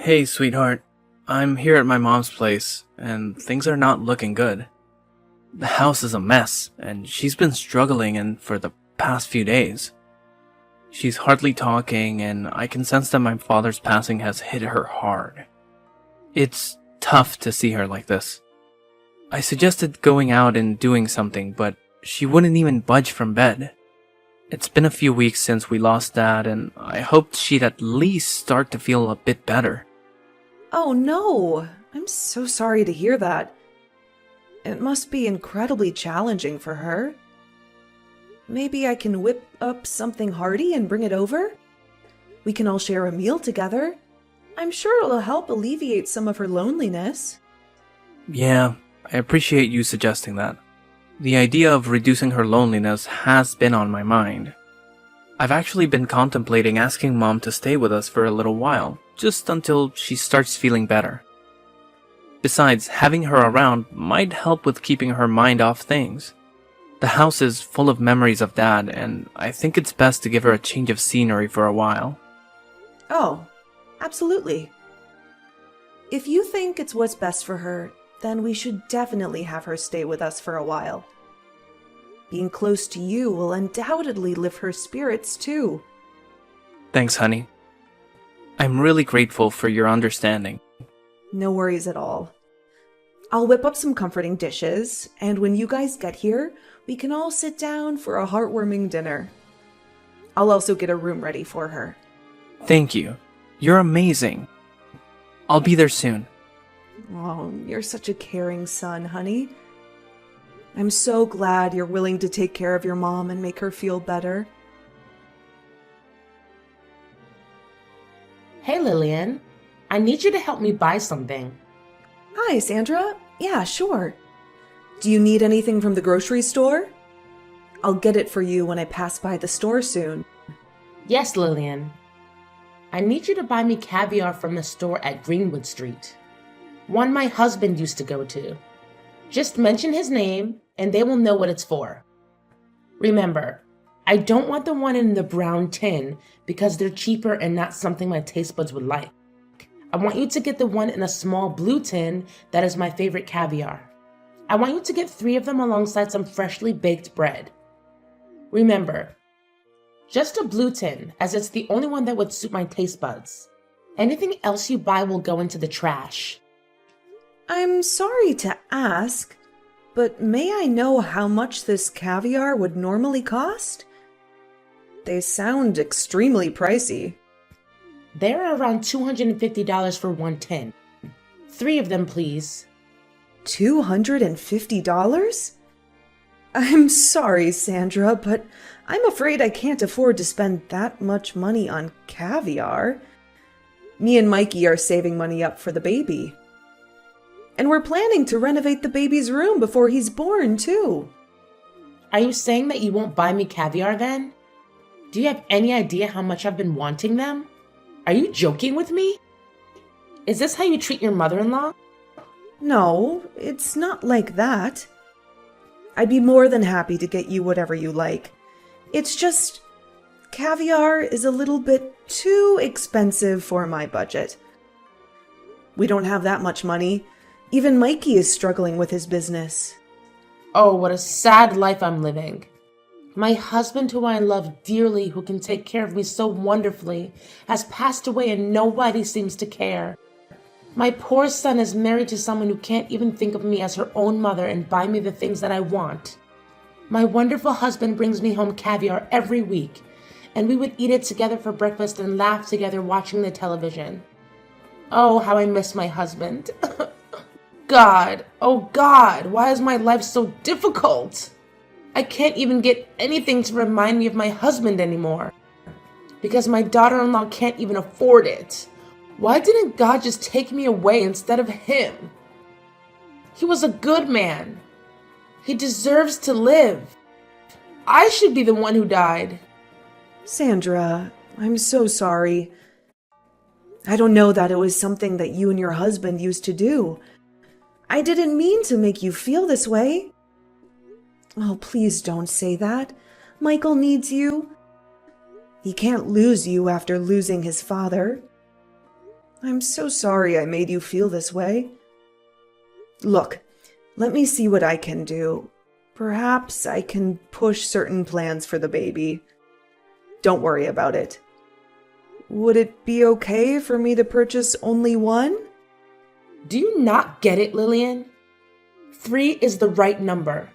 Hey, sweetheart. I'm here at my mom's place, and things are not looking good. The house is a mess, and she's been struggling for the past few days. She's hardly talking, and I can sense that my father's passing has hit her hard. It's tough to see her like this. I suggested going out and doing something, but she wouldn't even budge from bed. It's been a few weeks since we lost Dad, and I hoped she'd at least start to feel a bit better. Oh no! I'm so sorry to hear that. It must be incredibly challenging for her. Maybe I can whip up something hearty and bring it over? We can all share a meal together. I'm sure it'll help alleviate some of her loneliness. Yeah, I appreciate you suggesting that. The idea of reducing her loneliness has been on my mind. I've actually been contemplating asking Mom to stay with us for a little while, just until she starts feeling better. Besides, having her around might help with keeping her mind off things. The house is full of memories of Dad, and I think it's best to give her a change of scenery for a while. Oh, absolutely. If you think it's what's best for her, then we should definitely have her stay with us for a while. Being close to you will undoubtedly lift her spirits too. Thanks, honey. I'm really grateful for your understanding. No worries at all. I'll whip up some comforting dishes, and when you guys get here, we can all sit down for a heartwarming dinner. I'll also get a room ready for her. Thank you. You're amazing. I'll be there soon. Oh, you're such a caring son, honey. I'm so glad you're willing to take care of your mom and make her feel better. Hey Lillian, I need you to help me buy something. Hi, Sandra. Yeah, sure. Do you need anything from the grocery store? I'll get it for you when I pass by the store soon. Yes, Lillian. I need you to buy me caviar from the store at Greenwood Street. One my husband used to go to. Just mention his name and they will know what it's for. Remember, I don't want the one in the brown tin because they're cheaper and not something my taste buds would like. I want you to get the one in a small blue tin that is my favorite caviar. I want you to get 3 of them alongside some freshly baked bread. Remember, just a blue tin, as it's the only one that would suit my taste buds. Anything else you buy will go into the trash. I'm sorry to ask, but may I know how much this caviar would normally cost? They sound extremely pricey. They're around $250 for one tin. 3 of them, please. $250? I'm sorry, Sandra, but I'm afraid I can't afford to spend that much money on caviar. Me and Mikey are saving money up for the baby. And we're planning to renovate the baby's room before he's born, too. Are you saying that you won't buy me caviar then? Do you have any idea how much I've been wanting them? Are you joking with me? Is this how you treat your mother-in-law? No, it's not like that. I'd be more than happy to get you whatever you like. It's just, caviar is a little bit too expensive for my budget. We don't have that much money. Even Mikey is struggling with his business. Oh, what a sad life I'm living. My husband, who I love dearly, who can take care of me so wonderfully, has passed away and nobody seems to care. My poor son is married to someone who can't even think of me as her own mother and buy me the things that I want. My wonderful husband brings me home caviar every week, and we would eat it together for breakfast and laugh together watching the television. Oh, how I miss my husband. God, oh God, why is my life so difficult? I can't even get anything to remind me of my husband anymore. Because my daughter-in-law can't even afford it. Why didn't God just take me away instead of him? He was a good man. He deserves to live. I should be the one who died. Sandra, I'm so sorry. I don't know that it was something that you and your husband used to do. I didn't mean to make you feel this way. Oh, please don't say that. Michael needs you. He can't lose you after losing his father. I'm so sorry I made you feel this way. Look, let me see what I can do. Perhaps I can push certain plans for the baby. Don't worry about it. Would it be okay for me to purchase only one? Do you not get it, Lillian? 3 is the right number.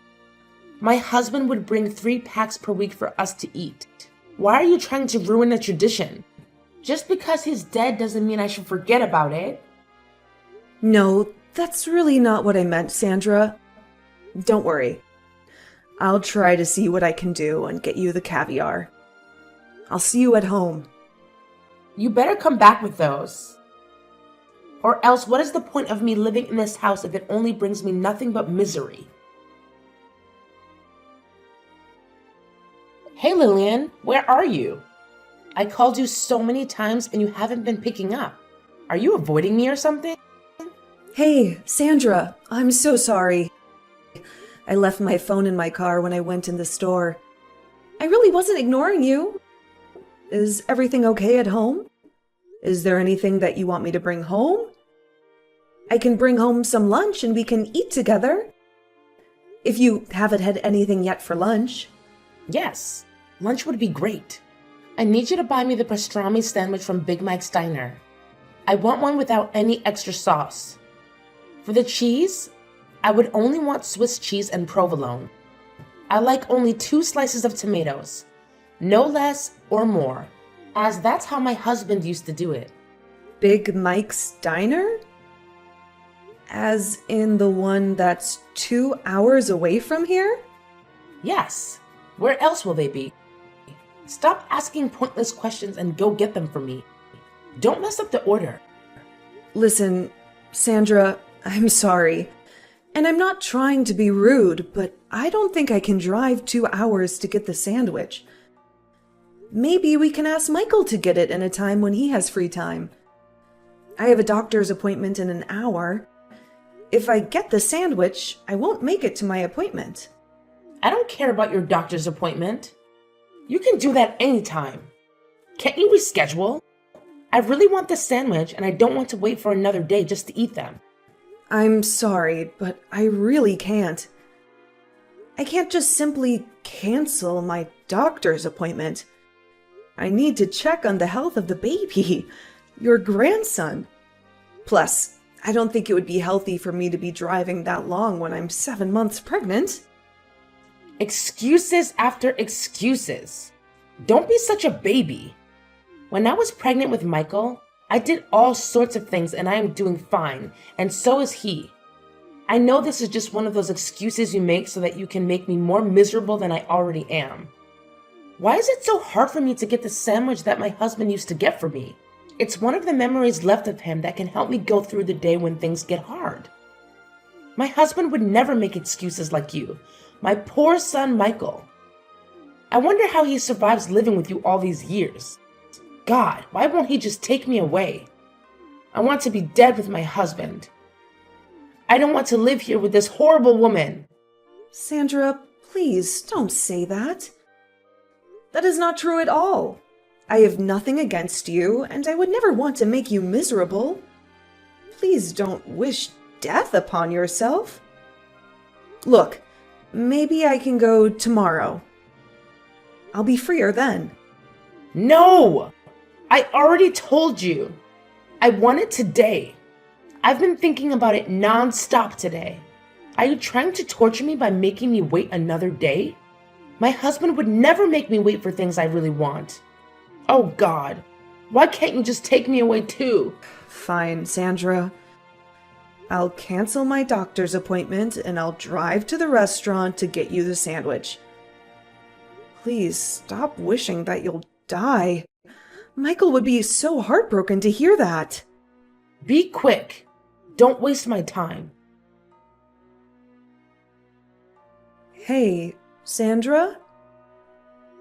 My husband would bring 3 packs per week for us to eat. Why are you trying to ruin a tradition? Just because he's dead doesn't mean I should forget about it. No, that's really not what I meant, Sandra. Don't worry. I'll try to see what I can do and get you the caviar. I'll see you at home. You better come back with those. Or else, what is the point of me living in this house if it only brings me nothing but misery? Hey Lillian, where are you? I called you so many times and you haven't been picking up. Are you avoiding me or something? Hey, Sandra, I'm so sorry. I left my phone in my car when I went in the store. I really wasn't ignoring you. Is everything okay at home? Is there anything that you want me to bring home? I can bring home some lunch and we can eat together. If you haven't had anything yet for lunch. Yes, lunch would be great. I need you to buy me the pastrami sandwich from Big Mike's Diner. I want one without any extra sauce. For the cheese, I would only want Swiss cheese and provolone. I like only 2 slices of tomatoes, no less or more, as that's how my husband used to do it. Big Mike's Diner? As in the one that's 2 hours away from here? Yes, where else will they be? Stop asking pointless questions and go get them for me. Don't mess up the order. Listen, Sandra, I'm sorry. And I'm not trying to be rude, but I don't think I can drive 2 hours to get the sandwich. Maybe we can ask Michael to get it in a time when he has free time. I have a doctor's appointment in an hour. If I get the sandwich, I won't make it to my appointment. I don't care about your doctor's appointment. You can do that anytime. Can't you reschedule? I really want the sandwich and I don't want to wait for another day just to eat them. I'm sorry, but I really can't. I can't just simply cancel my doctor's appointment. I need to check on the health of the baby, your grandson. Plus, I don't think it would be healthy for me to be driving that long when I'm 7 months pregnant. Excuses after excuses. Don't be such a baby. When I was pregnant with Michael, I did all sorts of things and I am doing fine, and so is he. I know this is just one of those excuses you make so that you can make me more miserable than I already am. Why is it so hard for me to get the sandwich that my husband used to get for me? It's one of the memories left of him that can help me go through the day when things get hard. My husband would never make excuses like you. My poor son, Michael. I wonder how he survives living with you all these years. God, why won't he just take me away? I want to be dead with my husband. I don't want to live here with this horrible woman. Sandra, please don't say that. That is not true at all. I have nothing against you, and I would never want to make you miserable. Please don't wish death upon yourself. Look, maybe I can go tomorrow. I'll be freer then. No! I already told you. I want it today. I've been thinking about it non-stop today. Are you trying to torture me by making me wait another day? My husband would never make me wait for things I really want. Oh God, why can't you just take me away too? Fine, Sandra. I'll cancel my doctor's appointment and I'll drive to the restaurant to get you the sandwich. Please stop wishing that you'll die. Michael would be so heartbroken to hear that. Be quick. Don't waste my time. Hey, Sandra?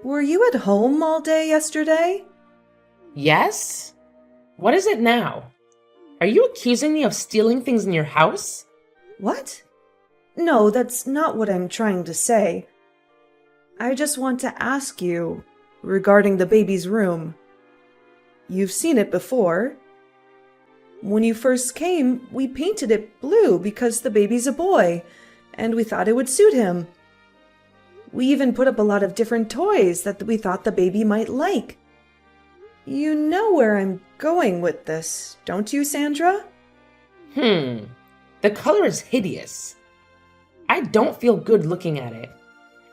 Were you at home all day yesterday? Yes? What is it now? Are you accusing me of stealing things in your house? What? No, that's not what I'm trying to say. I just want to ask you regarding the baby's room. You've seen it before. When you first came, we painted it blue because the baby's a boy, and we thought it would suit him. We even put up a lot of different toys that we thought the baby might like. You know where I'm going with this, don't you, Sandra? The color is hideous. I don't feel good looking at it,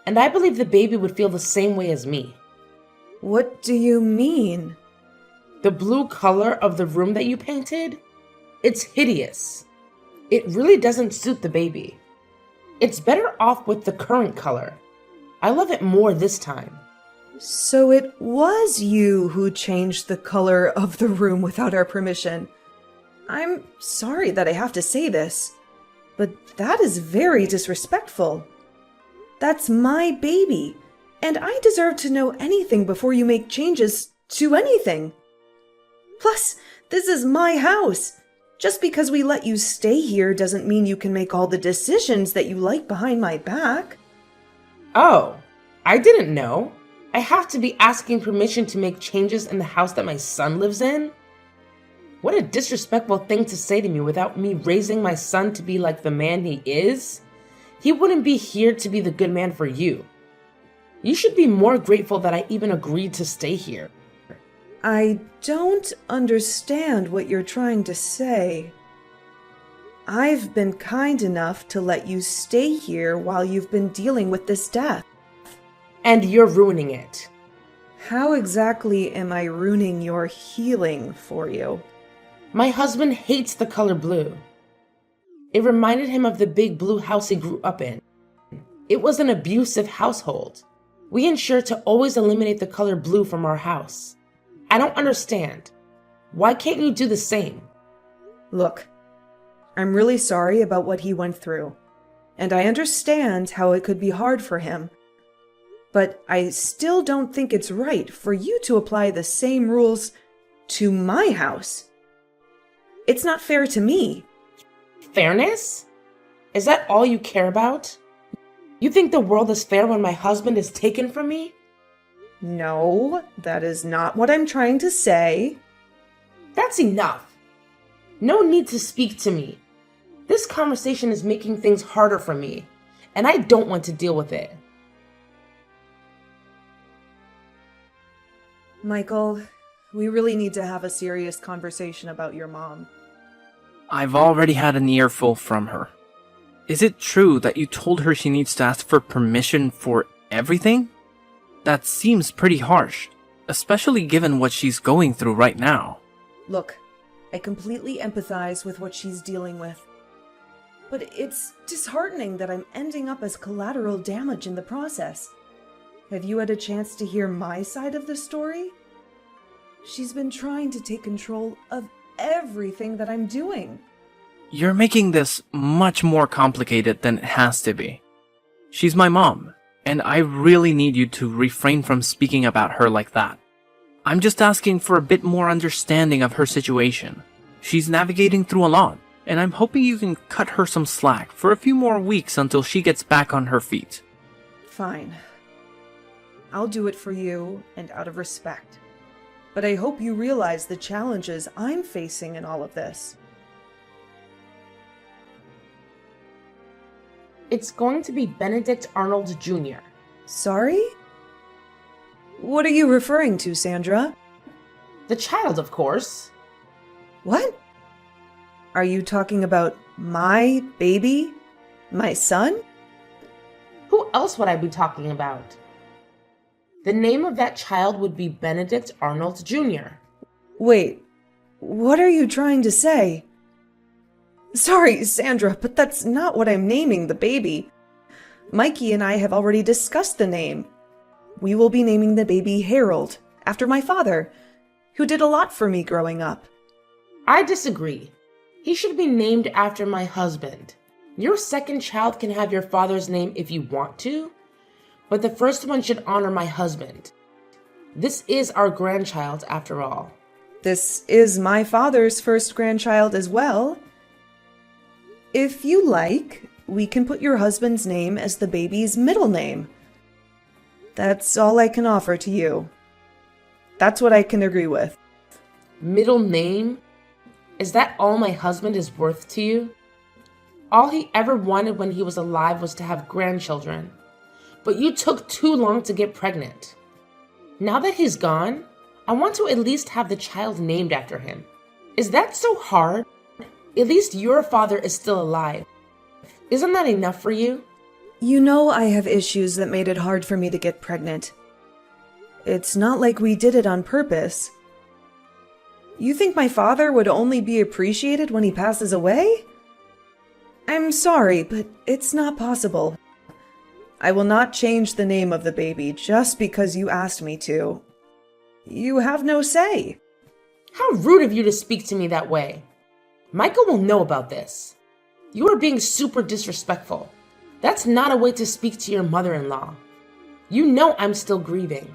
and I believe the baby would feel the same way as me. What do you mean? The blue color of the room that you painted? It's hideous. It really doesn't suit the baby. It's better off with the current color. I love it more this time. So it was you who changed the color of the room without our permission. I'm sorry that I have to say this, but that is very disrespectful. That's my baby, and I deserve to know anything before you make changes to anything. Plus, this is my house. Just because we let you stay here doesn't mean you can make all the decisions that you like behind my back. Oh, I didn't know. I have to be asking permission to make changes in the house that my son lives in? What a disrespectful thing to say to me without me raising my son to be like the man he is. He wouldn't be here to be the good man for you. You should be more grateful that I even agreed to stay here. I don't understand what you're trying to say. I've been kind enough to let you stay here while you've been dealing with this death. And you're ruining it. How exactly am I ruining your healing for you? My husband hates the color blue. It reminded him of the big blue house he grew up in. It was an abusive household. We ensure to always eliminate the color blue from our house. I don't understand. Why can't you do the same? Look, I'm really sorry about what he went through, and I understand how it could be hard for him. But I still don't think it's right for you to apply the same rules to my house. It's not fair to me. Fairness? Is that all you care about? You think the world is fair when my husband is taken from me? No, that is not what I'm trying to say. That's enough. No need to speak to me. This conversation is making things harder for me, and I don't want to deal with it. Michael, we really need to have a serious conversation about your mom. I've already had an earful from her. Is it true that you told her she needs to ask for permission for everything? That seems pretty harsh, especially given what she's going through right now. Look, I completely empathize with what she's dealing with. But it's disheartening that I'm ending up as collateral damage in the process. Have you had a chance to hear my side of the story? She's been trying to take control of everything that I'm doing. You're making this much more complicated than it has to be. She's my mom, and I really need you to refrain from speaking about her like that. I'm just asking for a bit more understanding of her situation. She's navigating through a lot, and I'm hoping you can cut her some slack for a few more weeks until she gets back on her feet. Fine. I'll do it for you and out of respect. But I hope you realize the challenges I'm facing in all of this. It's going to be Benedict Arnold Jr. Sorry? What are you referring to, Sandra? The child, of course. What? Are you talking about my baby? My son? Who else would I be talking about? The name of that child would be Benedict Arnold Jr. Wait, what are you trying to say? Sorry, Sandra, but that's not what I'm naming the baby. Mikey and I have already discussed the name. We will be naming the baby Harold, after my father, who did a lot for me growing up. I disagree. He should be named after my husband. Your second child can have your father's name if you want to, but the first one should honor my husband. This is our grandchild, after all. This is my father's first grandchild as well. If you like, we can put your husband's name as the baby's middle name. That's all I can offer to you. That's what I can agree with. Middle name? Is that all my husband is worth to you? All he ever wanted when he was alive was to have grandchildren. But you took too long to get pregnant. Now that he's gone, I want to at least have the child named after him. Is that so hard? At least your father is still alive. Isn't that enough for you? You know I have issues that made it hard for me to get pregnant. It's not like we did it on purpose. You think my father would only be appreciated when he passes away? I'm sorry, but it's not possible. I will not change the name of the baby just because you asked me to. You have no say. How rude of you to speak to me that way. Michael will know about this. You are being super disrespectful. That's not a way to speak to your mother-in-law. You know I'm still grieving.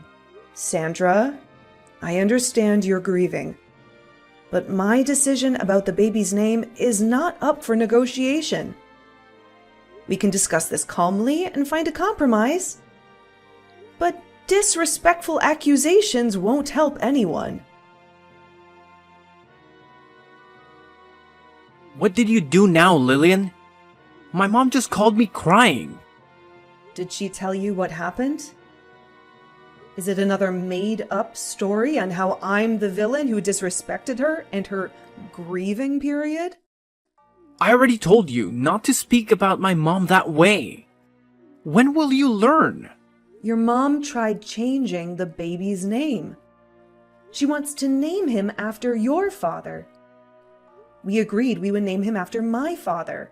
Sandra, I understand you're grieving. But my decision about the baby's name is not up for negotiation. We can discuss this calmly and find a compromise. But disrespectful accusations won't help anyone. What did you do now, Lillian? My mom just called me crying. Did she tell you what happened? Is it another made-up story on how I'm the villain who disrespected her and her grieving period? I already told you not to speak about my mom that way. When will you learn? Your mom tried changing the baby's name. She wants to name him after your father. We agreed we would name him after my father.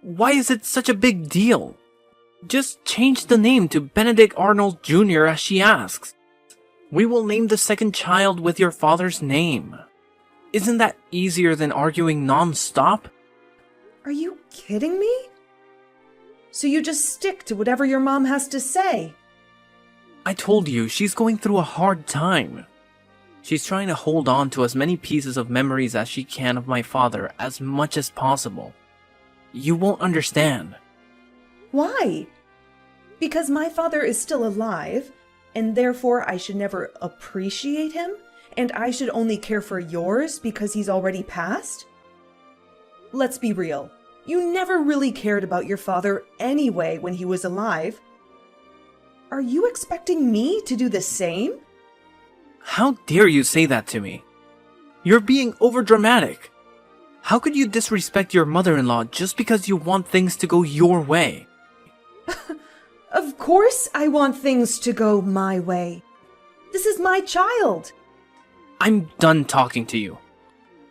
Why is it such a big deal? Just change the name to Benedict Arnold Jr. as she asks. We will name the second child with your father's name. Isn't that easier than arguing non-stop? Are you kidding me? So you just stick to whatever your mom has to say? I told you, she's going through a hard time. She's trying to hold on to as many pieces of memories as she can of my father as much as possible. You won't understand. Why? Because my father is still alive, and therefore I should never appreciate him, and I should only care for yours because he's already passed? Let's be real. You never really cared about your father anyway when he was alive. Are you expecting me to do the same? How dare you say that to me? You're being overdramatic. How could you disrespect your mother-in-law just because you want things to go your way? Of course I want things to go my way. This is my child. I'm done talking to you.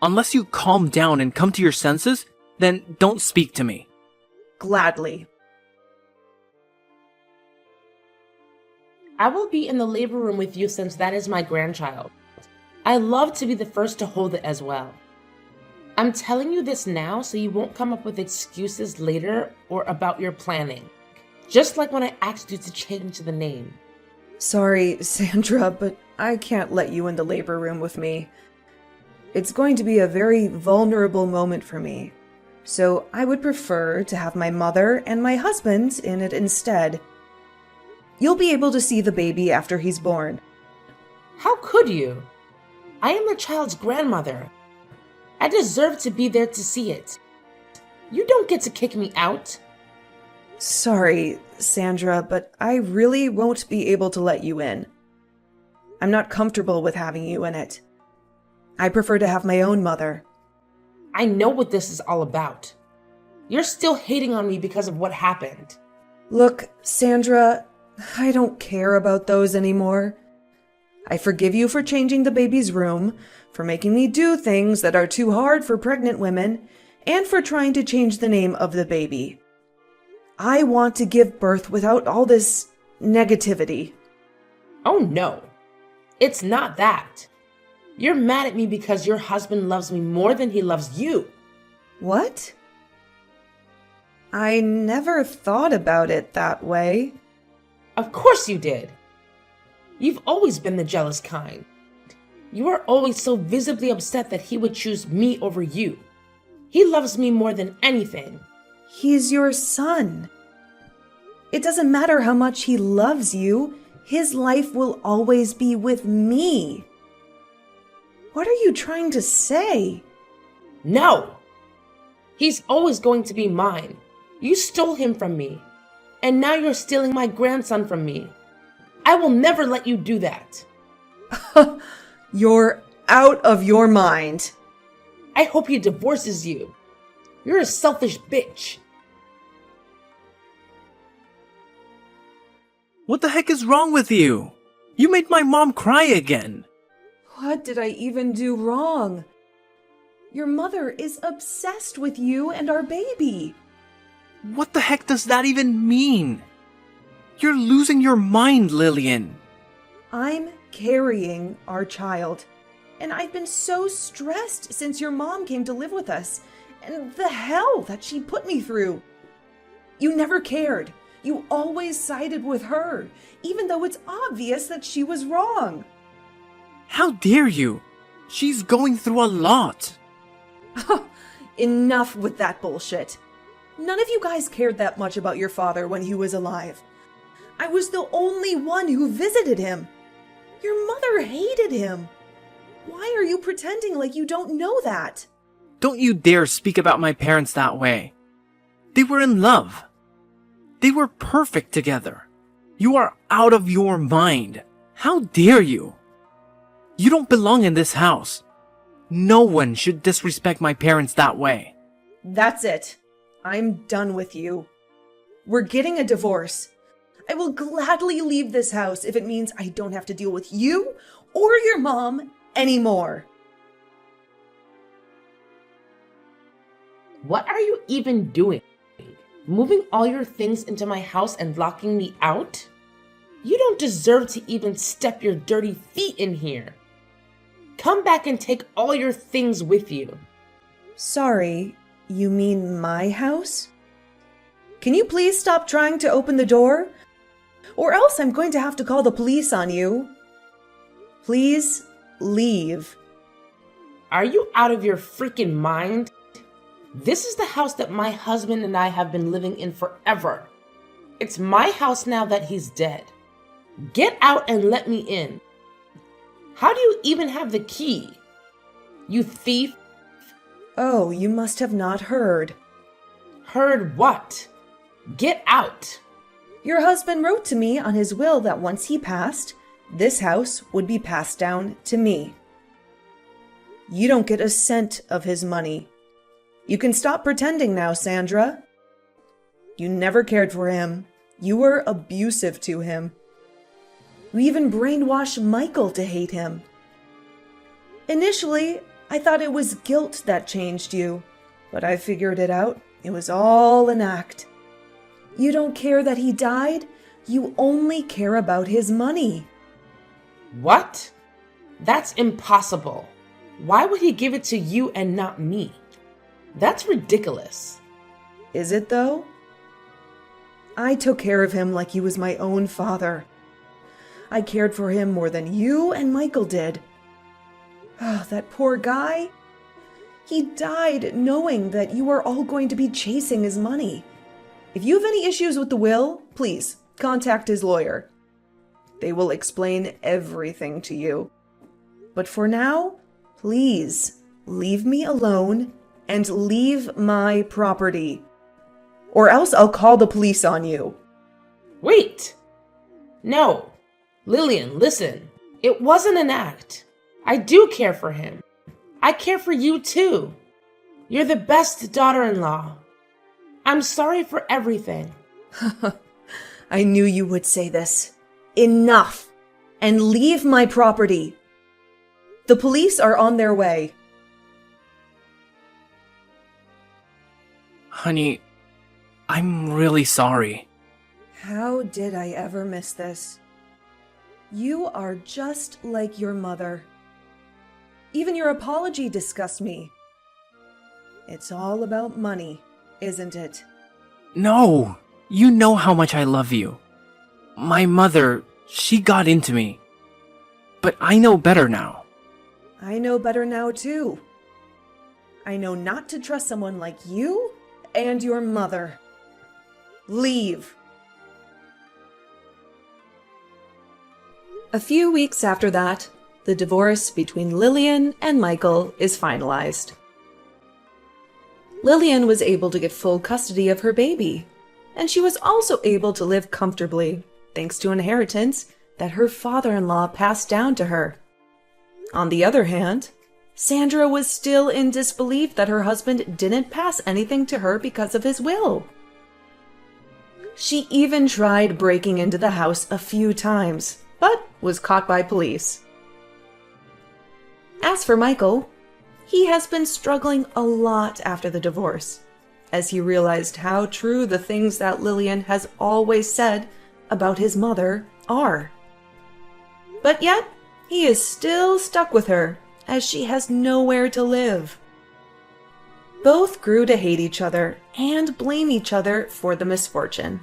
Unless you calm down and come to your senses, then don't speak to me. Gladly. I will be in the labor room with you since that is my grandchild. I love to be the first to hold it as well. I'm telling you this now so you won't come up with excuses later or about your planning. Just like when I asked you to change the name. Sorry, Sandra, but I can't let you in the labor room with me. It's going to be a very vulnerable moment for me. So I would prefer to have my mother and my husband in it instead. You'll be able to see the baby after he's born. How could you? I am the child's grandmother. I deserve to be there to see it. You don't get to kick me out. Sorry, Sandra, but I really won't be able to let you in. I'm not comfortable with having you in it. I prefer to have my own mother. I know what this is all about. You're still hating on me because of what happened. Look, Sandra, I don't care about those anymore. I forgive you for changing the baby's room, for making me do things that are too hard for pregnant women, and for trying to change the name of the baby. I want to give birth without all this negativity. Oh no, it's not that. You're mad at me because your husband loves me more than he loves you. What? I never thought about it that way. Of course you did. You've always been the jealous kind. You are always so visibly upset that he would choose me over you. He loves me more than anything. He's your son. It doesn't matter how much he loves you. His life will always be with me. What are you trying to say? No! He's always going to be mine. You stole him from me. And now you're stealing my grandson from me. I will never let you do that. You're out of your mind. I hope he divorces you. You're a selfish bitch. What the heck is wrong with you? You made my mom cry again. What did I even do wrong? Your mother is obsessed with you and our baby. What the heck does that even mean? You're losing your mind, Lillian. I'm carrying our child. And I've been so stressed since your mom came to live with us. And the hell that she put me through. You never cared. You always sided with her, even though it's obvious that she was wrong. How dare you? She's going through a lot. Enough with that bullshit. None of you guys cared that much about your father when he was alive. I was the only one who visited him. Your mother hated him. Why are you pretending like you don't know that? Don't you dare speak about my parents that way. They were in love. They were perfect together. You are out of your mind. How dare you? You don't belong in this house. No one should disrespect my parents that way. That's it. I'm done with you. We're getting a divorce. I will gladly leave this house if it means I don't have to deal with you or your mom anymore. What are you even doing? Moving all your things into my house and locking me out? You don't deserve to even step your dirty feet in here. Come back and take all your things with you. Sorry, you mean my house? Can you please stop trying to open the door? Or else I'm going to have to call the police on you. Please leave. Are you out of your freaking mind? This is the house that my husband and I have been living in forever. It's my house now that he's dead. Get out and let me in. How do you even have the key? You thief. Oh, you must have not heard. Heard what? Get out. Your husband wrote to me on his will that once he passed, this house would be passed down to me. You don't get a cent of his money. You can stop pretending now, Sandra. You never cared for him. You were abusive to him. You even brainwashed Michael to hate him. Initially, I thought it was guilt that changed you, but I figured it out. It was all an act. You don't care that he died. You only care about his money. What? That's impossible. Why would he give it to you and not me? That's ridiculous. Is it though? I took care of him like he was my own father. I cared for him more than you and Michael did. Oh, that poor guy. He died knowing that you are all going to be chasing his money. If you have any issues with the will, please contact his lawyer. They will explain everything to you. But for now, please leave me alone and leave my property. Or else I'll call the police on you. Wait! No. Lillian, listen. It wasn't an act. I do care for him. I care for you too. You're the best daughter-in-law. I'm sorry for everything. I knew you would say this. Enough! And leave my property. The police are on their way. Honey, I'm really sorry. How did I ever miss this? You are just like your mother. Even your apology disgusts me. It's all about money, isn't it? No! You know how much I love you. My mother, she got into me. But I know better now. I know better now too. I know not to trust someone like you and your mother. Leave. A few weeks after that, the divorce between Lillian and Michael is finalized. Lillian was able to get full custody of her baby, and she was also able to live comfortably, thanks to inheritance that her father-in-law passed down to her. On the other hand, Sandra was still in disbelief that her husband didn't pass anything to her because of his will. She even tried breaking into the house a few times, but was caught by police. As for Michael, he has been struggling a lot after the divorce, as he realized how true the things that Lillian has always said about his mother are. But yet, he is still stuck with her, as she has nowhere to live. Both grew to hate each other and blame each other for the misfortune.